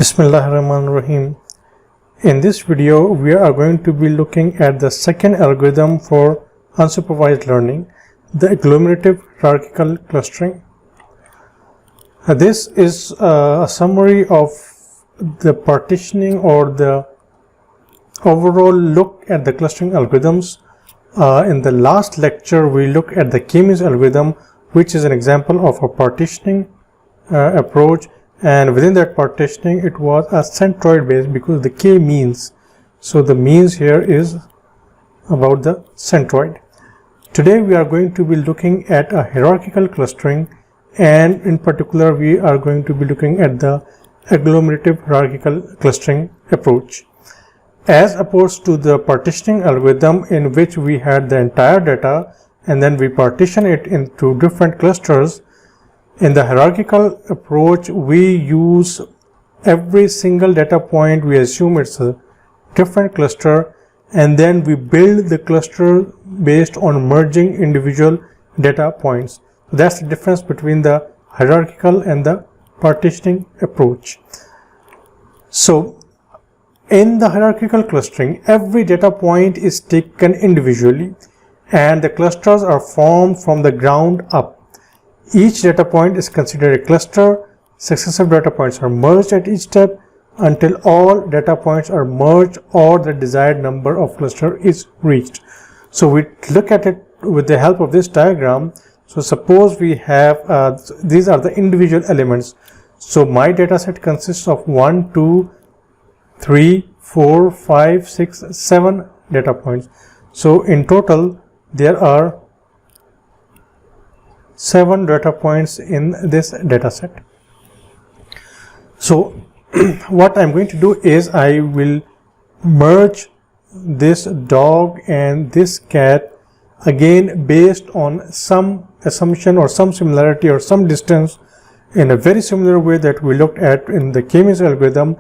Bismillahirrahmanirrahim. In this video, we are going to be looking at the second algorithm for unsupervised learning, the agglomerative hierarchical clustering. This is a summary of the partitioning or the overall look at the clustering algorithms. In the last lecture, we looked at the K-means algorithm, which is an example of a partitioning approach. And within that partitioning, it was a centroid based because the K-means. So the means here is about the centroid. Today we are going to be looking at a hierarchical clustering, and in particular we are going to be looking at the agglomerative hierarchical clustering approach. As opposed to the partitioning algorithm, in which we had the entire data and then we partition it into different clusters, in the hierarchical approach, we use every single data point, we assume it's a different cluster, and then we build the cluster based on merging individual data points. That's the difference between the hierarchical and the partitioning approach. So, in the hierarchical clustering, every data point is taken individually, and the clusters are formed from the ground up. Each data point is considered a cluster. Successive data points are merged at each step until all data points are merged or the desired number of cluster is reached. So we look at it with the help of this diagram. So suppose we have these are the individual elements. So my data set consists of 1, 2, 3, 4, 5, 6, 7 data points. So in total there are 7 data points in this data set. So what I'm going to do is I will merge this dog and this cat again based on some assumption or some similarity or some distance in a very similar way that we looked at in the K-means algorithm.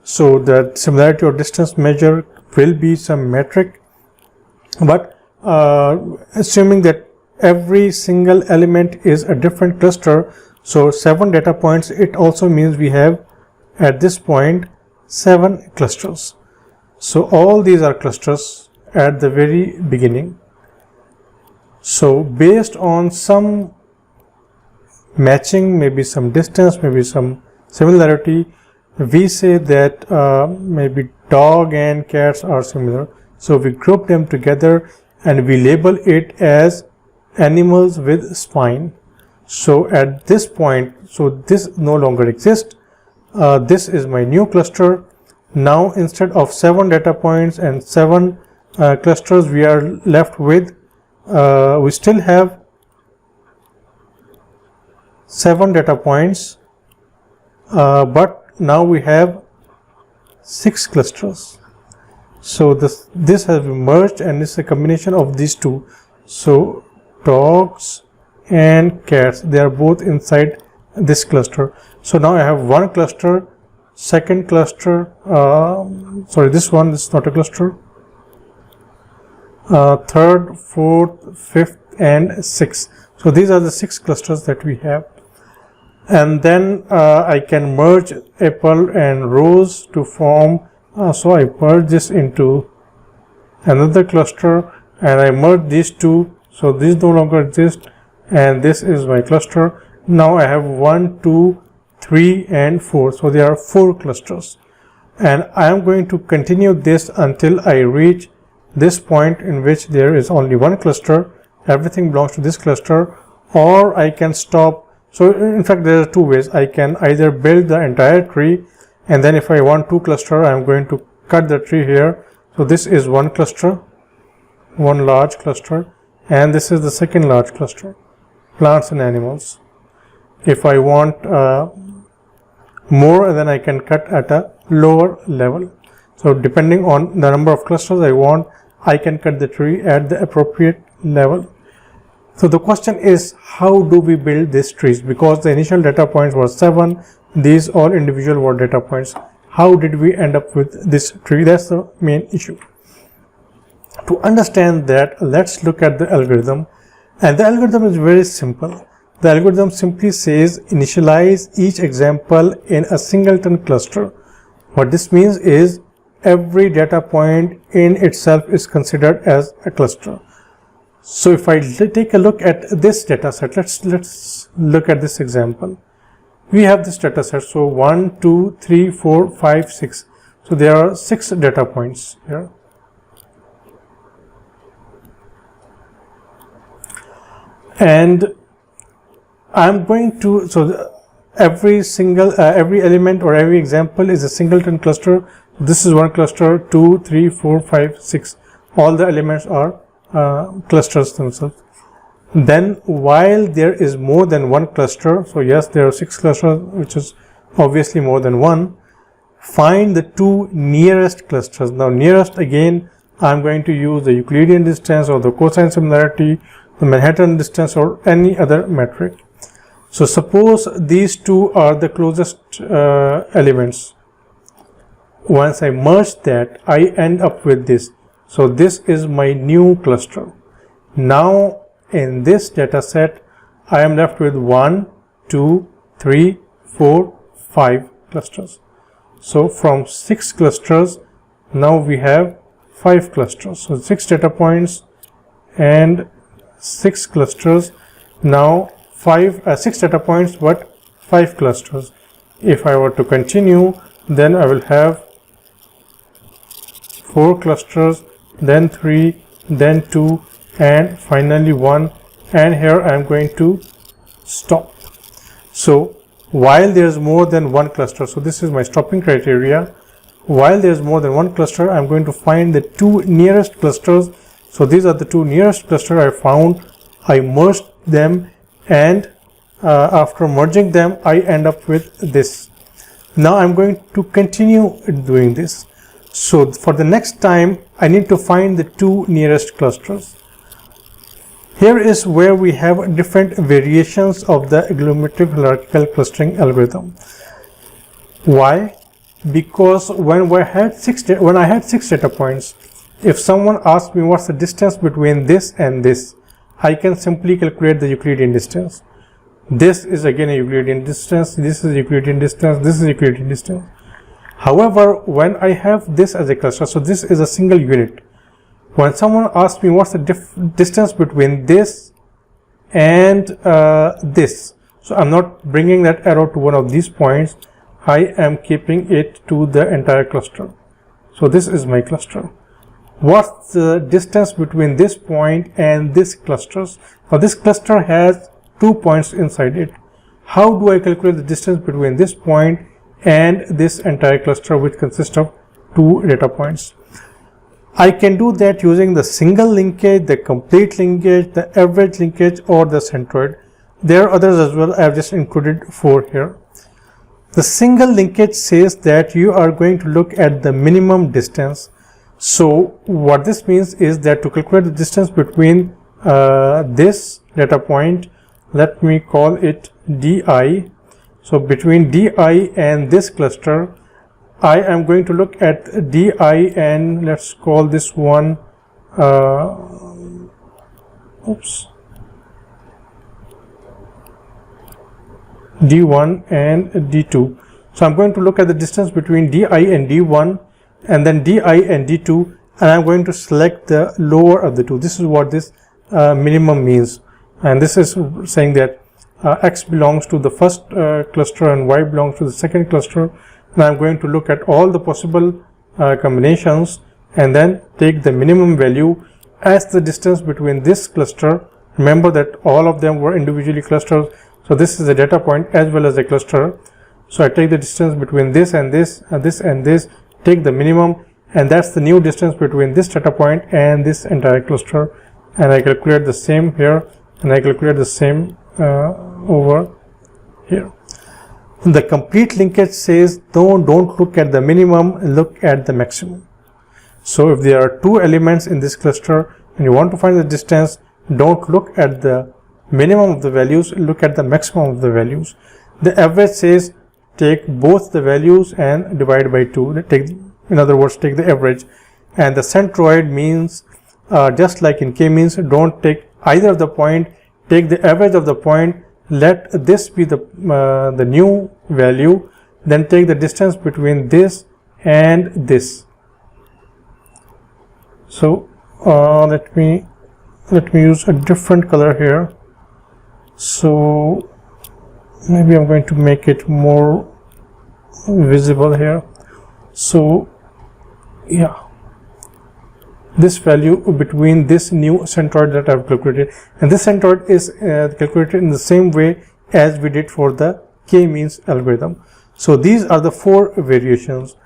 So the similarity or distance measure will be some metric, but assuming that every single element is a different cluster, so 7 data points, it also means we have at this point 7 clusters. So all these are clusters at the very beginning. So based on some matching, maybe some distance, maybe some similarity, we say that maybe dog and cats are similar. So we group them together and we label it as animals with spine. So at this point, so this no longer exists. This is my new cluster. Now instead of 7 data points and 7 clusters, we are left with we still have 7 data points, but now we have 6 clusters. So this has been merged and it's a combination of these two. So dogs and cats, they are both inside this cluster. So now I have one cluster, second cluster, sorry, this one is not a cluster, third, fourth, fifth and sixth. So these are the 6 clusters that we have. And then I can merge apple and rose to form, so I merge this into another cluster and I merge these two. So these no longer exist and this is my cluster. Now I have 1, 2, 3 and 4. So there are 4 clusters. And I am going to continue this until I reach this point in which there is only one cluster. Everything belongs to this cluster, or I can stop. So in fact there are 2 ways. I can either build the entire tree, and then if I want 2 cluster, I am going to cut the tree here. So this is one cluster, one large cluster. And this is the second large cluster, plants and animals. If I want more, then I can cut at a lower level. So depending on the number of clusters I want, I can cut the tree at the appropriate level. So the question is, how do we build these trees? Because the initial data points were 7, these all individual were data points. How did we end up with this tree? That's the main issue. To understand that, let's look at the algorithm, and the algorithm is very simple. The algorithm simply says initialize each example in a singleton cluster. What this means is every data point in itself is considered as a cluster. So if I take a look at this data set, let's look at this example. We have this data set, so 1, 2, 3, 4, 5, 6. So there are 6 data points here. And I'm going to, every element or every example is a singleton cluster. This is one cluster, 2, 3, 4, 5, 6. All the elements are clusters themselves. Then while there is more than one cluster, so yes, there are 6 clusters, which is obviously more than one, find the 2 nearest clusters. Now nearest, again, I'm going to use the Euclidean distance or the cosine similarity, the Manhattan distance, or any other metric. So suppose these 2 are the closest elements. Once I merge that, I end up with this. So this is my new cluster. Now in this data set, I am left with 1, 2, 3, 4, 5 clusters. So from 6 clusters, now we have 5 clusters. So 6 data points and 6 clusters. Now 6 data points, but 5 clusters. If I were to continue, then I will have 4 clusters, then 3, then 2, and finally 1, and here I am going to stop. So while there is more than one cluster, so this is my stopping criteria. While there is more than one cluster, I am going to find the 2 nearest clusters. So these are the 2 nearest clusters I found. I merged them, and after merging them, I end up with this. Now I'm going to continue doing this. So for the next time, I need to find the 2 nearest clusters. Here is where we have different variations of the agglomerative hierarchical clustering algorithm. Why? Because when I had 6 data points, if someone asked me what's the distance between this and this, I can simply calculate the Euclidean distance. This is again a Euclidean distance, this is Euclidean distance, this is Euclidean distance. However, when I have this as a cluster, so this is a single unit. When someone asks me what's the distance between this and this, so I'm not bringing that arrow to one of these points, I am keeping it to the entire cluster. So this is my cluster. What's the distance between this point and this clusters? Now this cluster has 2 points inside it. How do I calculate the distance between this point and this entire cluster, which consists of 2 data points? I can do that using the single linkage, the complete linkage, the average linkage, or the centroid. There are others as well. I have just included 4 here. The single linkage says that you are going to look at the minimum distance. So what this means is that to calculate the distance between this data point, let me call it di. So between di and this cluster, I am going to look at di, and let's call this one d1 and d2. So I'm going to look at the distance between di and d1, and then di and d2, and I'm going to select the lower of the two. This is what this minimum means, and this is saying that x belongs to the first cluster and y belongs to the second cluster, and I'm going to look at all the possible combinations and then take the minimum value as the distance between this cluster. Remember that all of them were individually clusters, so this is a data point as well as a cluster. So I take the distance between this and this and this and this, take the minimum, and that's the new distance between this data point and this entire cluster, and I calculate the same here, and I calculate the same over here. The complete linkage says don't look at the minimum, look at the maximum. So if there are 2 elements in this cluster and you want to find the distance, don't look at the minimum of the values, look at the maximum of the values. The average says take both the values and divide by 2. In other words, take the average. And the centroid means just like in k-means, don't take either of the point, take the average of the point, let this be the new value, then take the distance between this and this. So let me use a different color here. So maybe I'm going to make it more visible here. So yeah, this value between this new centroid that I've calculated, and this centroid is calculated in the same way as we did for the k-means algorithm. So these are the 4 variations.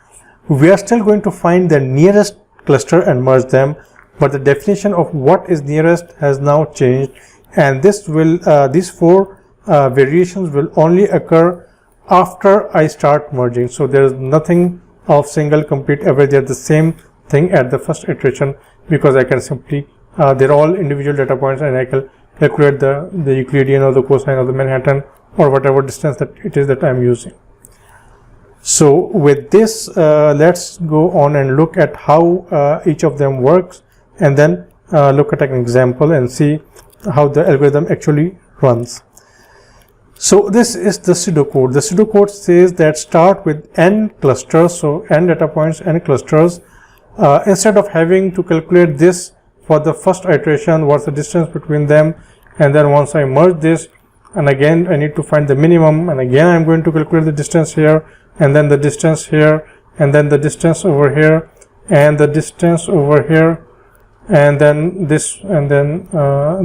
We are still going to find the nearest cluster and merge them, but the definition of what is nearest has now changed, and this will these 4 variations will only occur after I start merging. So there is nothing of single, complete, ever. They are the same thing at the first iteration, because I can simply they're all individual data points, and I can calculate the Euclidean or the cosine of the Manhattan or whatever distance that it is that I'm using. So with this, let's go on and look at how each of them works, and then look at an example and see how the algorithm actually runs. So this is the pseudocode. The pseudocode says that start with n clusters, so n data points, n clusters. Instead of having to calculate this for the first iteration, what's the distance between them, and then once I merge this, and again I need to find the minimum, and again I'm going to calculate the distance here, and then the distance here, and then the distance over here, and the distance over here, and then this, and then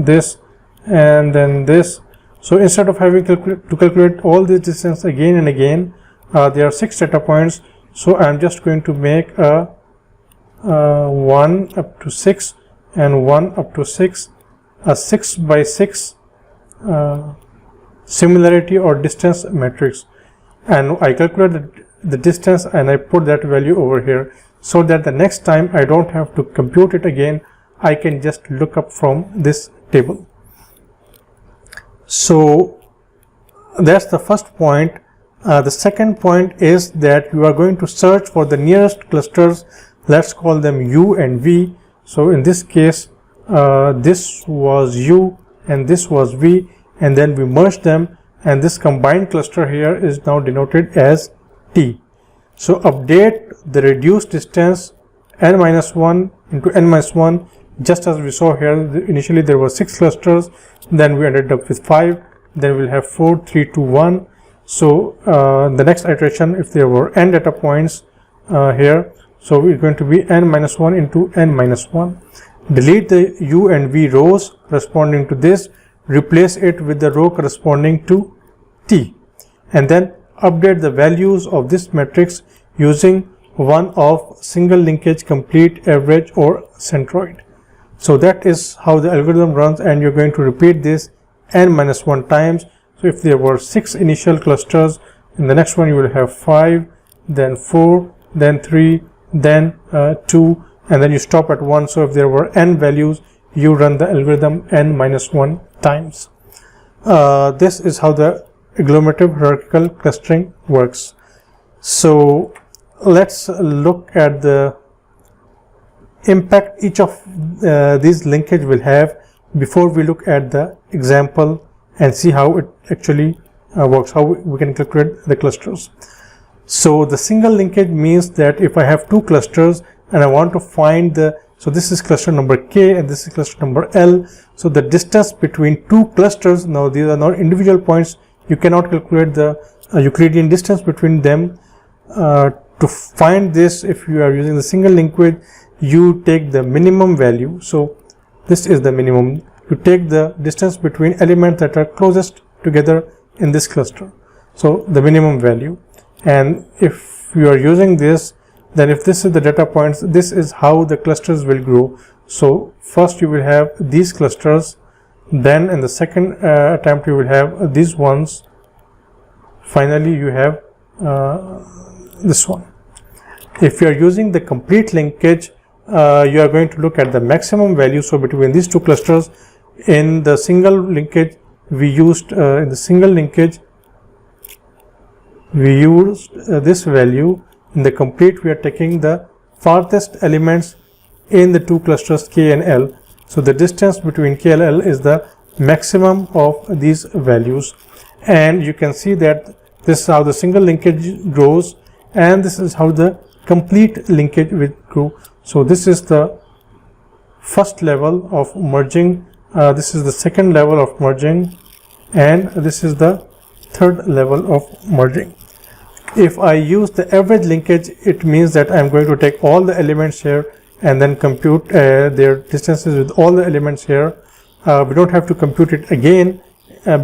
this, and then this. So instead of having to calculate all this distance again and again, there are 6 data points. So I'm just going to make a 1 up to 6 and 1 up to 6, a 6 by 6 similarity or distance matrix, and I calculate the distance and I put that value over here, so that the next time I don't have to compute it again, I can just look up from this table. So that's the first point. The second point is that you are going to search for the nearest clusters. Let's call them U and V. So in this case, this was U and this was V, and then we merged them, and this combined cluster here is now denoted as T. So update the reduced distance n-1 into n-1, just as we saw here. Initially there were 6 clusters, then we ended up with 5, then we'll have 4, 3, 2, 1. So the next iteration, if there were n data points here, so it's going to be n-1 into n-1. Delete the U and V rows corresponding to this, replace it with the row corresponding to T, and then update the values of this matrix using one of single linkage, complete, average, or centroid. So that is how the algorithm runs, and you're going to repeat this n-1 times. So if there were 6 initial clusters, in the next one you will have 5, then 4, then 3, then 2, and then you stop at 1. So if there were n values, you run the algorithm n-1 times. This is how the agglomerative hierarchical clustering works. So let's look at the impact each of these linkage will have before we look at the example and see how it actually works, how we can calculate the clusters. So the single linkage means that if I have 2 clusters and I want to find so this is cluster number K and this is cluster number L. So the distance between 2 clusters, now these are not individual points, you cannot calculate the Euclidean distance between them. To find this, if you are using the single linkage, you take the minimum value. So this is the minimum. You take the distance between elements that are closest together in this cluster, so the minimum value. And if you are using this, then if this is the data points, this is how the clusters will grow. So first you will have these clusters, then in the second attempt you will have these ones, finally you have this one. If you are using the complete linkage, you are going to look at the maximum value. So between these 2 clusters, in the single linkage we used this value. In the complete, we are taking the farthest elements in the 2 clusters K and L. So the distance between K and L is the maximum of these values, and you can see that this is how the single linkage grows, and this is how the complete linkage with GRU. So this is the first level of merging, this is the second level of merging, and this is the third level of merging. If I use the average linkage, it means that I'm going to take all the elements here and then compute their distances with all the elements here. We don't have to compute it again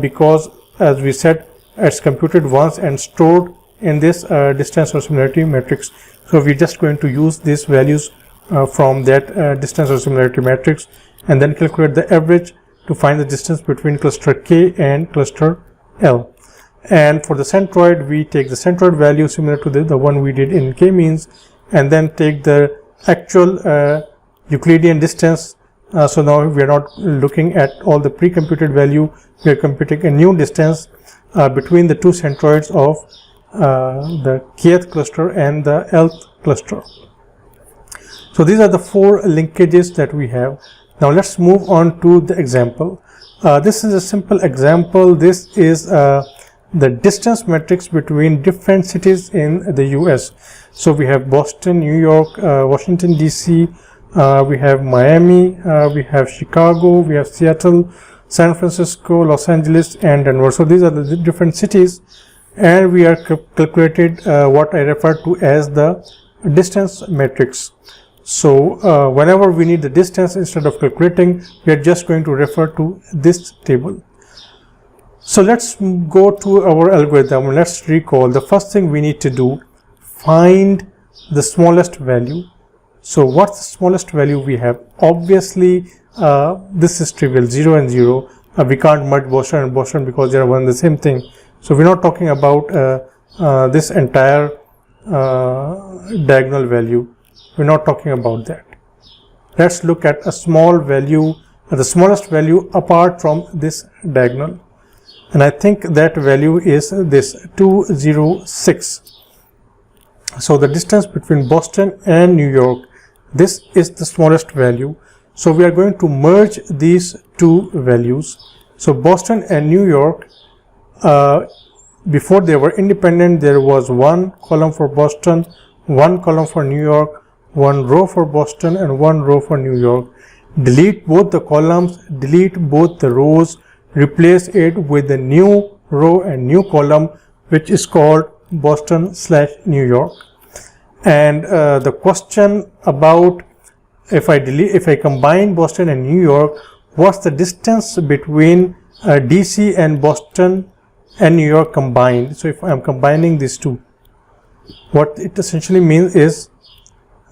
because, as we said, it's computed once and stored in this distance or similarity matrix. So we're just going to use these values from that distance or similarity matrix and then calculate the average to find the distance between cluster K and cluster L. And for the centroid, we take the centroid value similar to the one we did in k-means, and then take the actual Euclidean distance. So now we are not looking at all the pre-computed value, we are computing a new distance between the two centroids of the kth cluster and the lth cluster. So these are the four linkages that we have. Now let's move on to the example. This is a simple example. This is the distance matrix between different cities in the US. So we have Boston, New York, Washington DC, we have Miami, we have Chicago, we have Seattle, San Francisco, Los Angeles, and Denver. So these are the different cities, and we are calculated what I refer to as the distance matrix. So whenever we need the distance, instead of calculating, we are just going to refer to this table. So let's go to our algorithm. Let's recall the first thing we need to do, find the smallest value. So what's the smallest value we have? Obviously this is trivial, 0 and 0. We can't merge Boston and Boston because they are one and the same thing. So we're not talking about this entire diagonal value. We're not talking about that. Let's look at a small value, the smallest value apart from this diagonal. And I think that value is this 206. So the distance between Boston and New York, this is the smallest value. So we are going to merge these two values. So Boston and New York, before they were independent, there was one column for Boston, one column for New York, one row for Boston, and one row for New York. Delete both the columns, delete both the rows, replace it with a new row and new column, which is called Boston/New York. And the question about if I combine Boston and New York, what's the distance between DC and Boston and New York combined? So if I'm combining these two, what it essentially means is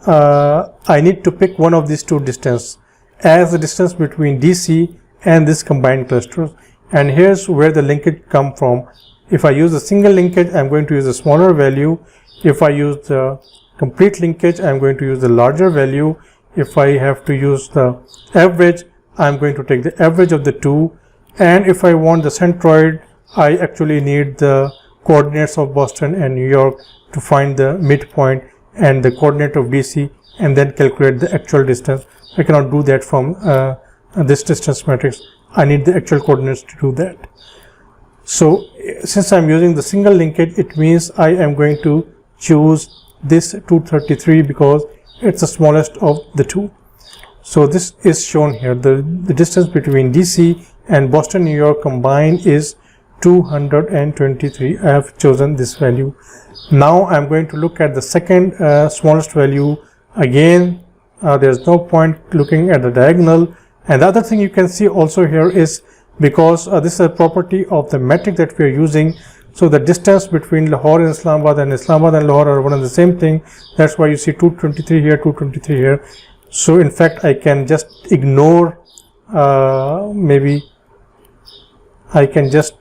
I need to pick one of these two distance as the distance between DC and this combined cluster. And here's where the linkage come from. If I use a single linkage, I'm going to use a smaller value. If I use the complete linkage, I'm going to use the larger value. If I have to use the average, I'm going to take the average of the two. And if I want the centroid, I actually need the coordinates of Boston and New York to find the midpoint and the coordinate of DC, and then calculate the actual distance. I cannot do that from this distance matrix. I need the actual coordinates to do that. So since I'm using the single linkage, it means I am going to choose this 233 because it's the smallest of the two. So this is shown here. The distance between DC and Boston, New York combined is 223. I have chosen this value. Now I'm going to look at the second smallest value. Again, there's no point looking at the diagonal. And the other thing you can see also here is, because this is a property of the metric that we are using, so the distance between Lahore and Islamabad and Lahore are one and the same thing. That's why you see 223 here, 223 here. So in fact, I can just ignore, maybe I can just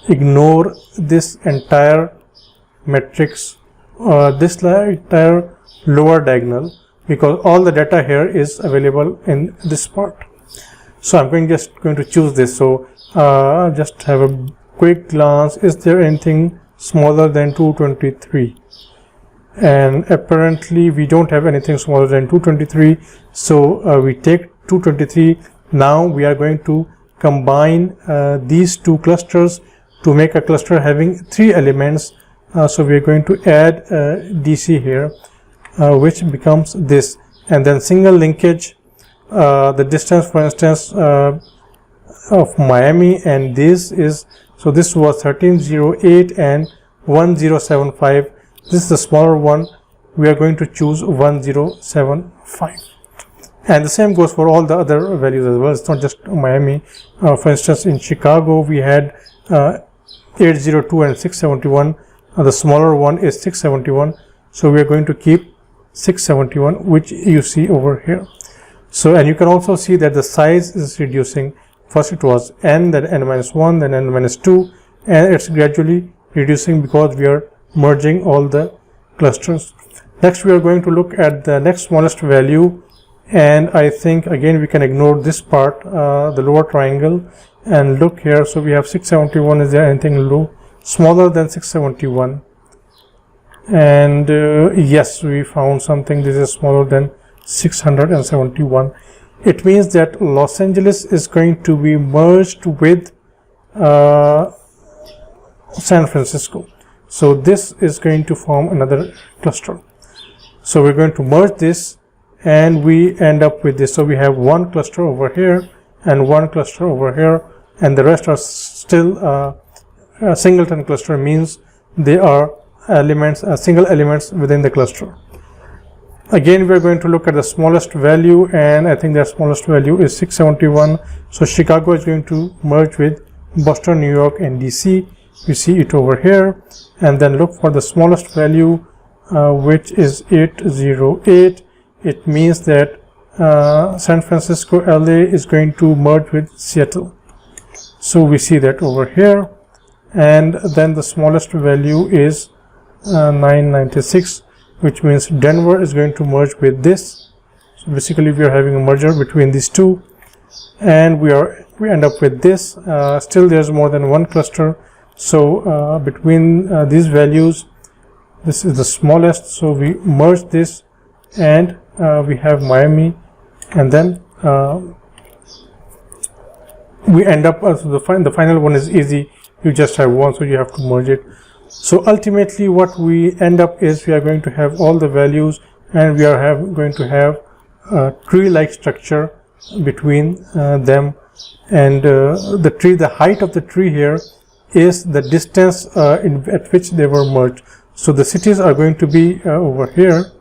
ignore this entire matrix, this entire lower diagonal, because all the data here is available in this part. So I'm just going to choose this. So just have a quick glance. Is there anything smaller than 223? And apparently we don't have anything smaller than 223. So we take 223. Now we are going to combine these two clusters to make a cluster having 3 elements. So we are going to add DC here, which becomes this, and then single linkage, the distance, for instance, of Miami and this is, so this was 1308 and 1075. This is the smaller one. We are going to choose 1075, and the same goes for all the other values as well. It's not just Miami. For instance, in Chicago we had 802 and 671. The smaller one is 671, so we are going to keep 671, which you see over here. So, and you can also see that the size is reducing. First it was n, then n minus 1, then n minus 2, and it's gradually reducing because we are merging all the clusters. Next we are going to look at the next smallest value, and I think again we can ignore this part, the lower triangle, and look here. So we have 671. Is there anything low smaller than 671? And yes, we found something. This is smaller than 671. It means that Los Angeles is going to be merged with San Francisco. So this is going to form another cluster. So we're going to merge this, and we end up with this. So we have one cluster over here and one cluster over here, and the rest are still a singleton cluster, means they are elements, single elements within the cluster. Again, we are going to look at the smallest value, and I think the smallest value is 671. So Chicago is going to merge with Boston, New York, and DC. We see it over here, and then look for the smallest value, which is 808. It means that San Francisco, LA is going to merge with Seattle. So we see that over here, and then the smallest value is 996, which means Denver is going to merge with this. So basically we are having a merger between these two, and we end up with this. Still there's more than one cluster, so between these values, this is the smallest, so we merge this, and we have Miami, and then we end up, the final one is easy. You just have one, so you have to merge it. So ultimately what we end up is we are going to have all the values, and we are going to have a tree-like structure between them, and the height of the tree here is the distance at which they were merged. So the cities are going to be over here.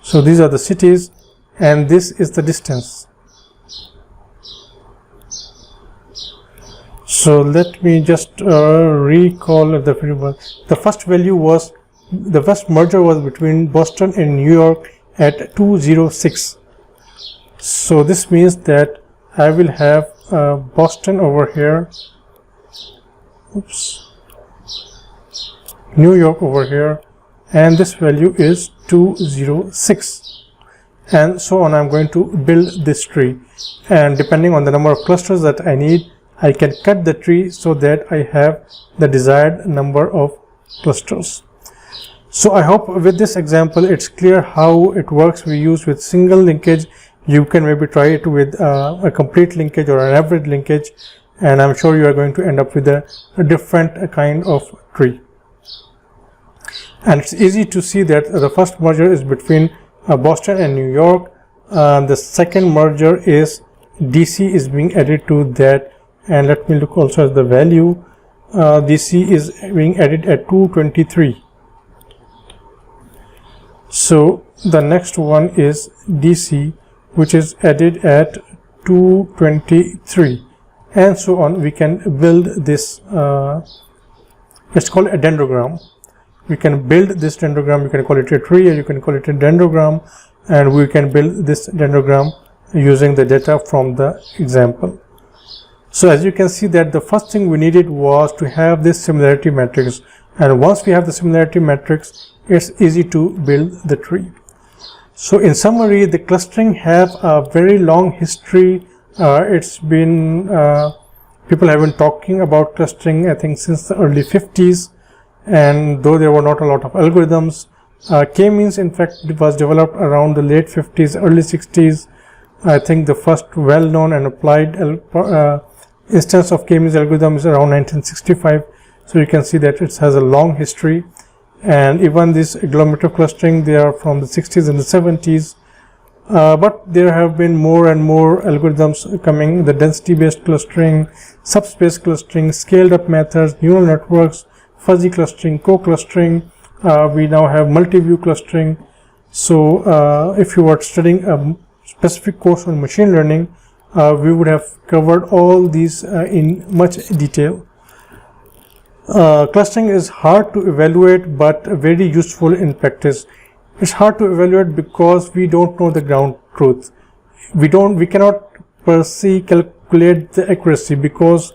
So these are the cities, and this is the distance. So let me just recall the variable. The first value was, the first merger was between Boston and New York at 206. So this means that I will have Boston over here, New York over here, and this value is 206, and so on. I'm going to build this tree, and depending on the number of clusters that I need, I can cut the tree so that I have the desired number of clusters. So I hope with this example it's clear how it works. We use with single linkage. You can maybe try it with a complete linkage or an average linkage, and I'm sure you are going to end up with a different kind of tree. And it's easy to see that the first merger is between Boston and New York. The second merger is DC is being added to that, and let me look also at the value. DC is being added at 223. So the next one is DC, which is added at 223, and so on. We can build this, it's called a dendrogram. We can build this dendrogram. You can call it a tree, or you can call it a dendrogram, and we can build this dendrogram using the data from the example. So as you can see that the first thing we needed was to have this similarity matrix, and once we have the similarity matrix, it's easy to build the tree. So in summary, the clustering have a very long history. It's been, people have been talking about clustering, I think, since the early 50s, and though there were not a lot of algorithms, K-means in fact was developed around the late 50s, early 60s. I think the first well-known and applied instance of K-means algorithm is around 1965. So you can see that it has a long history, and even this agglomerative clustering, they are from the 60s and the 70s. But there have been more and more algorithms coming, the density-based clustering, subspace clustering, scaled-up methods, neural networks, fuzzy clustering, co-clustering. We now have multi-view clustering. So if you were studying a specific course on machine learning, we would have covered all these in much detail. Clustering is hard to evaluate but very useful in practice. It's hard to evaluate because we don't know the ground truth. We cannot per se calculate the accuracy, because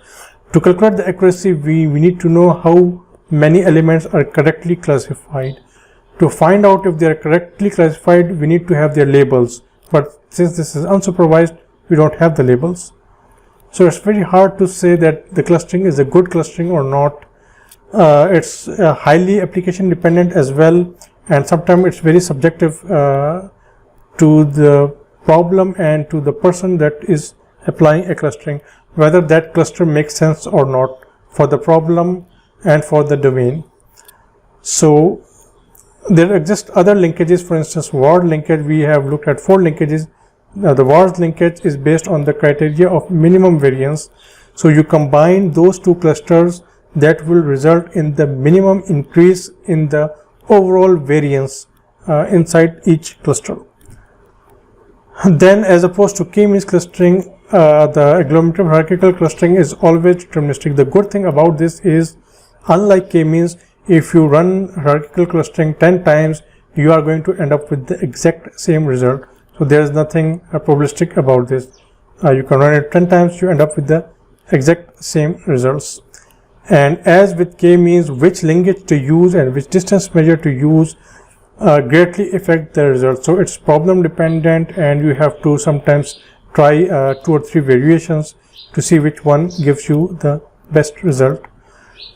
to calculate the accuracy we need to know how many elements are correctly classified. To find out if they are correctly classified, we need to have their labels, but since this is unsupervised, we don't have the labels. So it's very hard to say that the clustering is a good clustering or not. It's highly application dependent as well, and sometimes it's very subjective to the problem and to the person that is applying a clustering, whether that cluster makes sense or not for the problem and for the domain. So there exist other linkages. For instance, Ward linkage, we have looked at 4 linkages. The Ward linkage is based on the criteria of minimum variance. So you combine those 2 clusters, that will result in the minimum increase in the overall variance inside each cluster. Then, as opposed to k-means clustering, the agglomerative hierarchical clustering is always deterministic. The good thing about this is, unlike k-means, if you run hierarchical clustering 10 times, you are going to end up with the exact same result. So there is nothing probabilistic about this. You can run it 10 times, you end up with the exact same results. And as with k-means, which linkage to use and which distance measure to use greatly affect the result. So it's problem dependent, and you have to sometimes try 2 or 3 variations to see which one gives you the best result.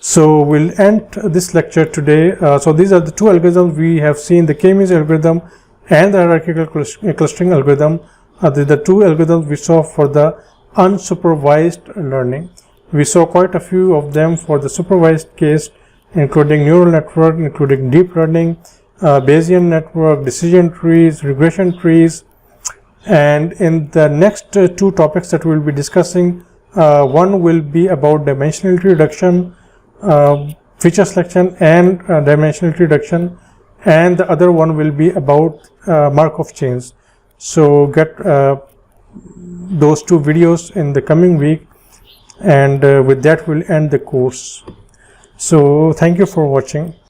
So we'll end this lecture today. So these are the 2 algorithms we have seen, the k-means algorithm and the hierarchical clustering algorithm. The 2 algorithms we saw for the unsupervised learning. We saw quite a few of them for the supervised case, including neural network, including deep learning, Bayesian network, decision trees, regression trees. And in the next 2 topics that we'll be discussing, one will be about dimensionality reduction, feature selection and dimensionality reduction, and the other one will be about Markov chains. So get those 2 videos in the coming week, and with that we'll end the course. So thank you for watching.